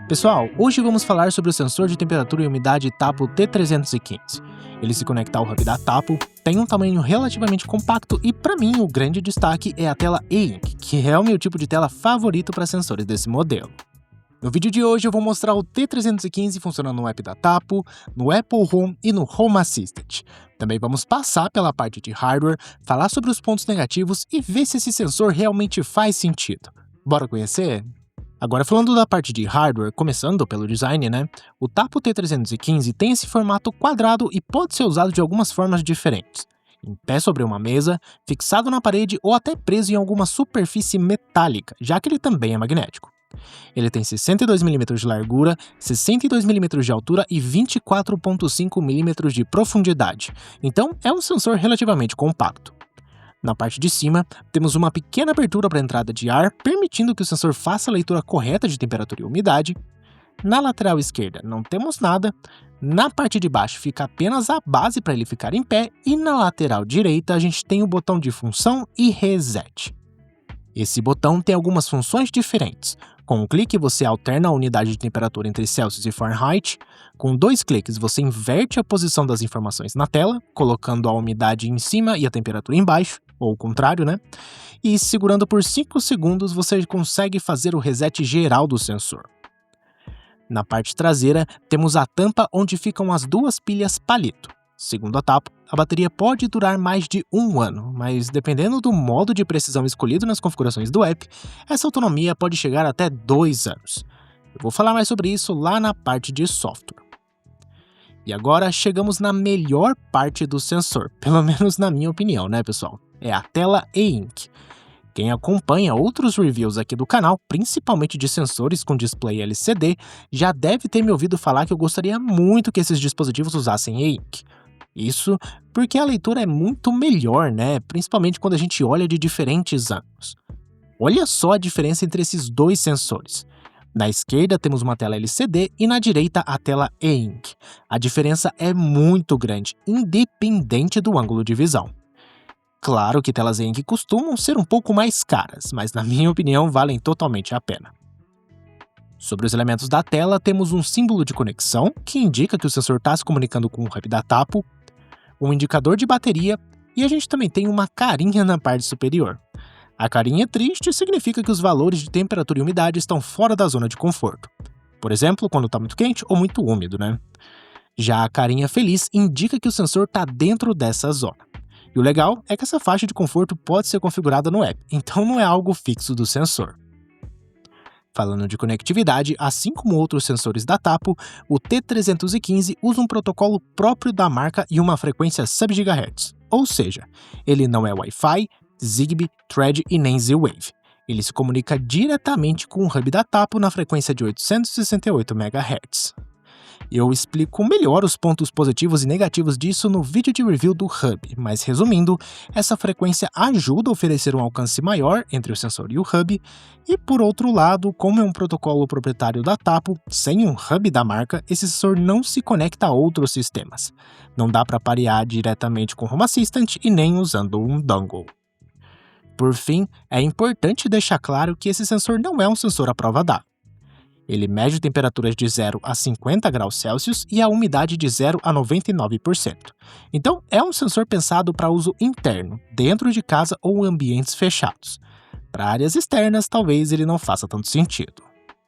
Pessoal, hoje vamos falar sobre o sensor de temperatura e umidade Tapo T315. Ele se conecta ao hub da Tapo, tem um tamanho relativamente compacto e, para mim, o grande destaque é a tela E-Ink, que é o meu tipo de tela favorito para sensores desse modelo. No vídeo de hoje eu vou mostrar o T315 funcionando no app da Tapo, no Apple Home e no Home Assistant. Também vamos passar pela parte de hardware, falar sobre os pontos negativos e ver se esse sensor realmente faz sentido. Bora conhecer? Agora falando da parte de hardware, começando pelo design, o Tapo T315 tem esse formato quadrado e pode ser usado de algumas formas diferentes. Em pé sobre uma mesa, fixado na parede ou até preso em alguma superfície metálica, já que ele também é magnético. Ele tem 62 mm de largura, 62 mm de altura e 24,5 mm de profundidade, então é um sensor relativamente compacto. Na parte de cima, temos uma pequena abertura para a entrada de ar, permitindo que o sensor faça a leitura correta de temperatura e umidade. Na lateral esquerda não temos nada, na parte de baixo fica apenas a base para ele ficar em pé e na lateral direita a gente tem o botão de função e reset. Esse botão tem algumas funções diferentes. Com um clique você alterna a unidade de temperatura entre Celsius e Fahrenheit. Com 2 cliques você inverte a posição das informações na tela, colocando a umidade em cima e a temperatura embaixo, ou o contrário, E segurando por 5 segundos você consegue fazer o reset geral do sensor. Na parte traseira temos a tampa onde ficam as duas pilhas palito. Segundo a Tapo, a bateria pode durar mais de 1 ano, mas dependendo do modo de precisão escolhido nas configurações do app, essa autonomia pode chegar até 2 anos. Eu vou falar mais sobre isso lá na parte de software. E agora chegamos na melhor parte do sensor, pelo menos na minha opinião, pessoal? É a tela E-Ink. Quem acompanha outros reviews aqui do canal, principalmente de sensores com display LCD, já deve ter me ouvido falar que eu gostaria muito que esses dispositivos usassem E-Ink. Isso porque a leitura é muito melhor, principalmente quando a gente olha de diferentes ângulos. Olha só a diferença entre esses dois sensores. Na esquerda temos uma tela LCD e na direita a tela E-Ink. A diferença é muito grande, independente do ângulo de visão. Claro que telas E-Ink costumam ser um pouco mais caras, mas na minha opinião valem totalmente a pena. Sobre os elementos da tela, temos um símbolo de conexão, que indica que o sensor está se comunicando com o hub da Tapo, um indicador de bateria e a gente também tem uma carinha na parte superior. A carinha triste significa que os valores de temperatura e umidade estão fora da zona de conforto. Por exemplo, quando está muito quente ou muito úmido, Já a carinha feliz indica que o sensor está dentro dessa zona. E o legal é que essa faixa de conforto pode ser configurada no app, então não é algo fixo do sensor. Falando de conectividade, assim como outros sensores da Tapo, o T315 usa um protocolo próprio da marca e uma frequência sub-GHz, ou seja, ele não é Wi-Fi, Zigbee, Thread e nem Z-Wave. Ele se comunica diretamente com o hub da Tapo na frequência de 868 MHz. Eu explico melhor os pontos positivos e negativos disso no vídeo de review do hub, mas resumindo, essa frequência ajuda a oferecer um alcance maior entre o sensor e o hub, e por outro lado, como é um protocolo proprietário da Tapo, sem um hub da marca, esse sensor não se conecta a outros sistemas. Não dá para parear diretamente com o Home Assistant e nem usando um dongle. Por fim, é importante deixar claro que esse sensor não é um sensor à prova d'água. Ele mede temperaturas de 0 a 50 graus Celsius e a umidade de 0 a 99%. Então, é um sensor pensado para uso interno, dentro de casa ou ambientes fechados. Para áreas externas, talvez ele não faça tanto sentido.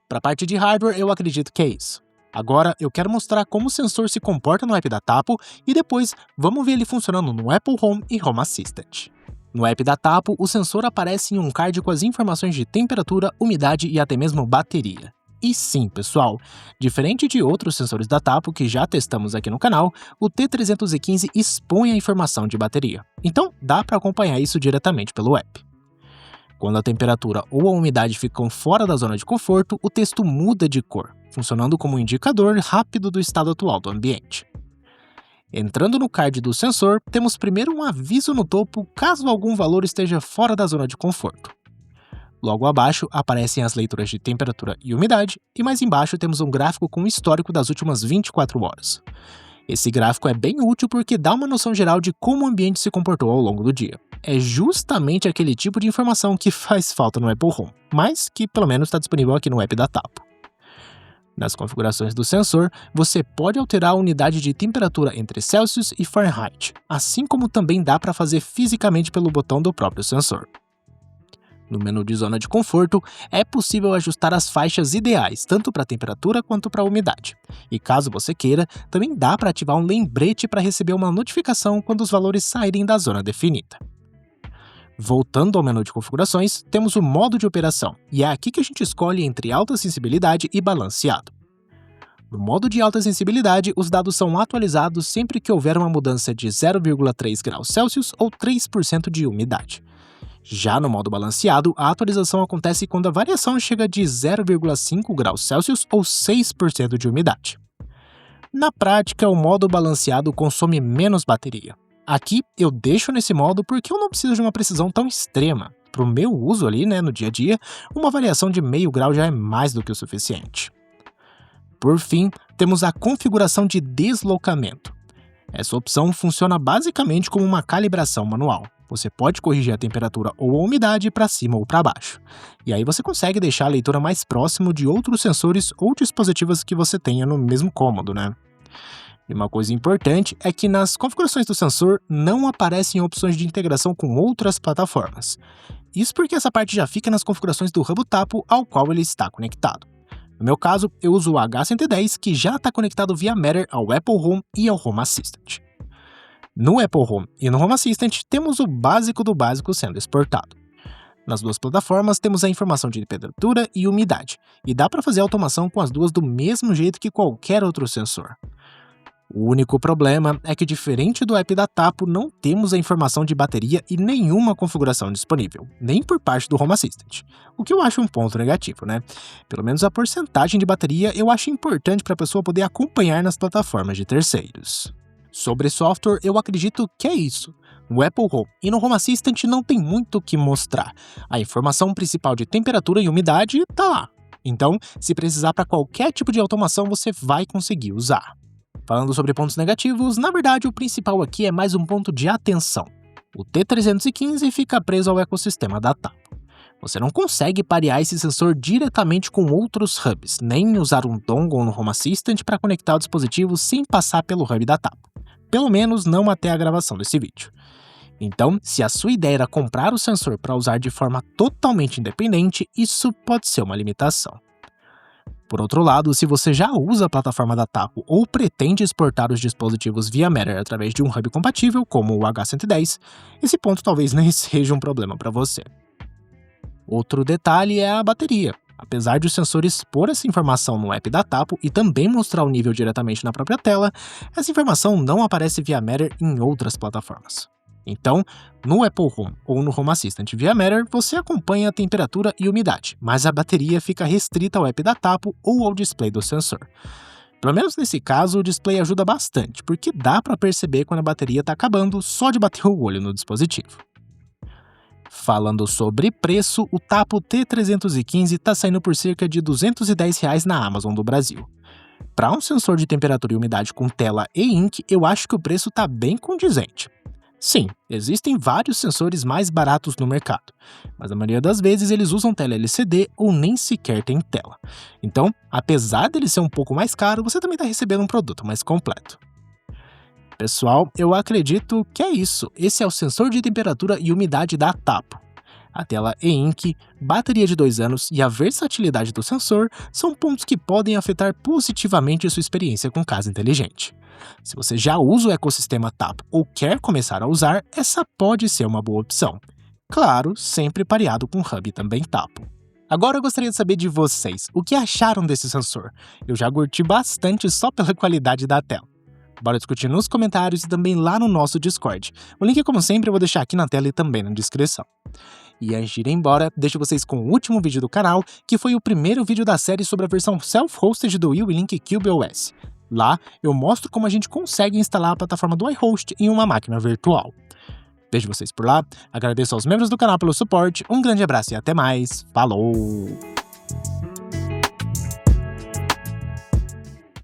Para a parte de hardware, eu acredito que é isso. Agora, eu quero mostrar como o sensor se comporta no app da Tapo e depois vamos ver ele funcionando no Apple Home e Home Assistant. No app da Tapo, o sensor aparece em um card com as informações de temperatura, umidade e até mesmo bateria. E sim, pessoal, diferente de outros sensores da Tapo que já testamos aqui no canal, o T315 expõe a informação de bateria. Então, dá para acompanhar isso diretamente pelo app. Quando a temperatura ou a umidade ficam fora da zona de conforto, o texto muda de cor, funcionando como um indicador rápido do estado atual do ambiente. Entrando no card do sensor, temos primeiro um aviso no topo caso algum valor esteja fora da zona de conforto. Logo abaixo aparecem as leituras de temperatura e umidade, e mais embaixo temos um gráfico com o histórico das últimas 24 horas. Esse gráfico é bem útil porque dá uma noção geral de como o ambiente se comportou ao longo do dia. É justamente aquele tipo de informação que faz falta no Apple Home, mas que pelo menos está disponível aqui no app da Tapo. Nas configurações do sensor, você pode alterar a unidade de temperatura entre Celsius e Fahrenheit, assim como também dá para fazer fisicamente pelo botão do próprio sensor. No menu de zona de conforto, é possível ajustar as faixas ideais, tanto para a temperatura quanto para a umidade. E caso você queira, também dá para ativar um lembrete para receber uma notificação quando os valores saírem da zona definida. Voltando ao menu de configurações, temos o modo de operação, e é aqui que a gente escolhe entre alta sensibilidade e balanceado. No modo de alta sensibilidade, os dados são atualizados sempre que houver uma mudança de 0,3 graus Celsius ou 3% de umidade. Já no modo balanceado, a atualização acontece quando a variação chega de 0,5 graus Celsius ou 6% de umidade. Na prática, o modo balanceado consome menos bateria. Aqui eu deixo nesse modo porque eu não preciso de uma precisão tão extrema. Para o meu uso ali, no dia a dia, uma variação de meio grau já é mais do que o suficiente. Por fim, temos a configuração de deslocamento. Essa opção funciona basicamente como uma calibração manual. Você pode corrigir a temperatura ou a umidade para cima ou para baixo. E aí você consegue deixar a leitura mais próximo de outros sensores ou dispositivos que você tenha no mesmo cômodo, E uma coisa importante é que nas configurações do sensor não aparecem opções de integração com outras plataformas. Isso porque essa parte já fica nas configurações do hub tapo ao qual ele está conectado. No meu caso, eu uso o H110, que já está conectado via Matter ao Apple Home e ao Home Assistant. No Apple Home e no Home Assistant, temos o básico do básico sendo exportado. Nas duas plataformas, temos a informação de temperatura e umidade, e dá para fazer automação com as duas do mesmo jeito que qualquer outro sensor. O único problema é que, diferente do app da Tapo, não temos a informação de bateria e nenhuma configuração disponível, nem por parte do Home Assistant, o que eu acho um ponto negativo, Pelo menos a porcentagem de bateria eu acho importante para a pessoa poder acompanhar nas plataformas de terceiros. Sobre software, eu acredito que é isso. No Apple Home e no Home Assistant não tem muito o que mostrar. A informação principal de temperatura e umidade está lá. Então, se precisar para qualquer tipo de automação, você vai conseguir usar. Falando sobre pontos negativos, na verdade o principal aqui é mais um ponto de atenção. O T315 fica preso ao ecossistema da Tapo. Você não consegue parear esse sensor diretamente com outros hubs, nem usar um dongle no Home Assistant para conectar o dispositivo sem passar pelo hub da Tapo. Pelo menos não até a gravação desse vídeo. Então, se a sua ideia era comprar o sensor para usar de forma totalmente independente, isso pode ser uma limitação. Por outro lado, se você já usa a plataforma da Tapo ou pretende exportar os dispositivos via Matter através de um hub compatível, como o H110, esse ponto talvez nem seja um problema para você. Outro detalhe é a bateria. Apesar de o sensor expor essa informação no app da Tapo e também mostrar o nível diretamente na própria tela, essa informação não aparece via Matter em outras plataformas. Então, no Apple Home ou no Home Assistant via Matter, você acompanha a temperatura e umidade, mas a bateria fica restrita ao app da Tapo ou ao display do sensor. Pelo menos nesse caso, o display ajuda bastante, porque dá para perceber quando a bateria está acabando só de bater o olho no dispositivo. Falando sobre preço, o Tapo T315 está saindo por cerca de R$ 210 na Amazon do Brasil. Para um sensor de temperatura e umidade com tela e-ink, eu acho que o preço está bem condizente. Sim, existem vários sensores mais baratos no mercado, mas a maioria das vezes eles usam tela LCD ou nem sequer tem tela. Então, apesar dele ser um pouco mais caro, você também está recebendo um produto mais completo. Pessoal, eu acredito que é isso. Esse é o sensor de temperatura e umidade da Tapo. A tela e-ink, bateria de 2 anos e a versatilidade do sensor são pontos que podem afetar positivamente a sua experiência com casa inteligente. Se você já usa o ecossistema Tapo ou quer começar a usar, essa pode ser uma boa opção. Claro, sempre pareado com o hub também Tapo. Agora eu gostaria de saber de vocês, o que acharam desse sensor? Eu já curti bastante só pela qualidade da tela. Bora discutir nos comentários e também lá no nosso Discord. O link, como sempre, eu vou deixar aqui na tela e também na descrição. E antes de ir embora, deixo vocês com o último vídeo do canal, que foi o primeiro vídeo da série sobre a versão self-hosted do YubiLink Cube OS. Lá, eu mostro como a gente consegue instalar a plataforma do iHost em uma máquina virtual. Vejo vocês por lá, agradeço aos membros do canal pelo suporte, um grande abraço e até mais, falou!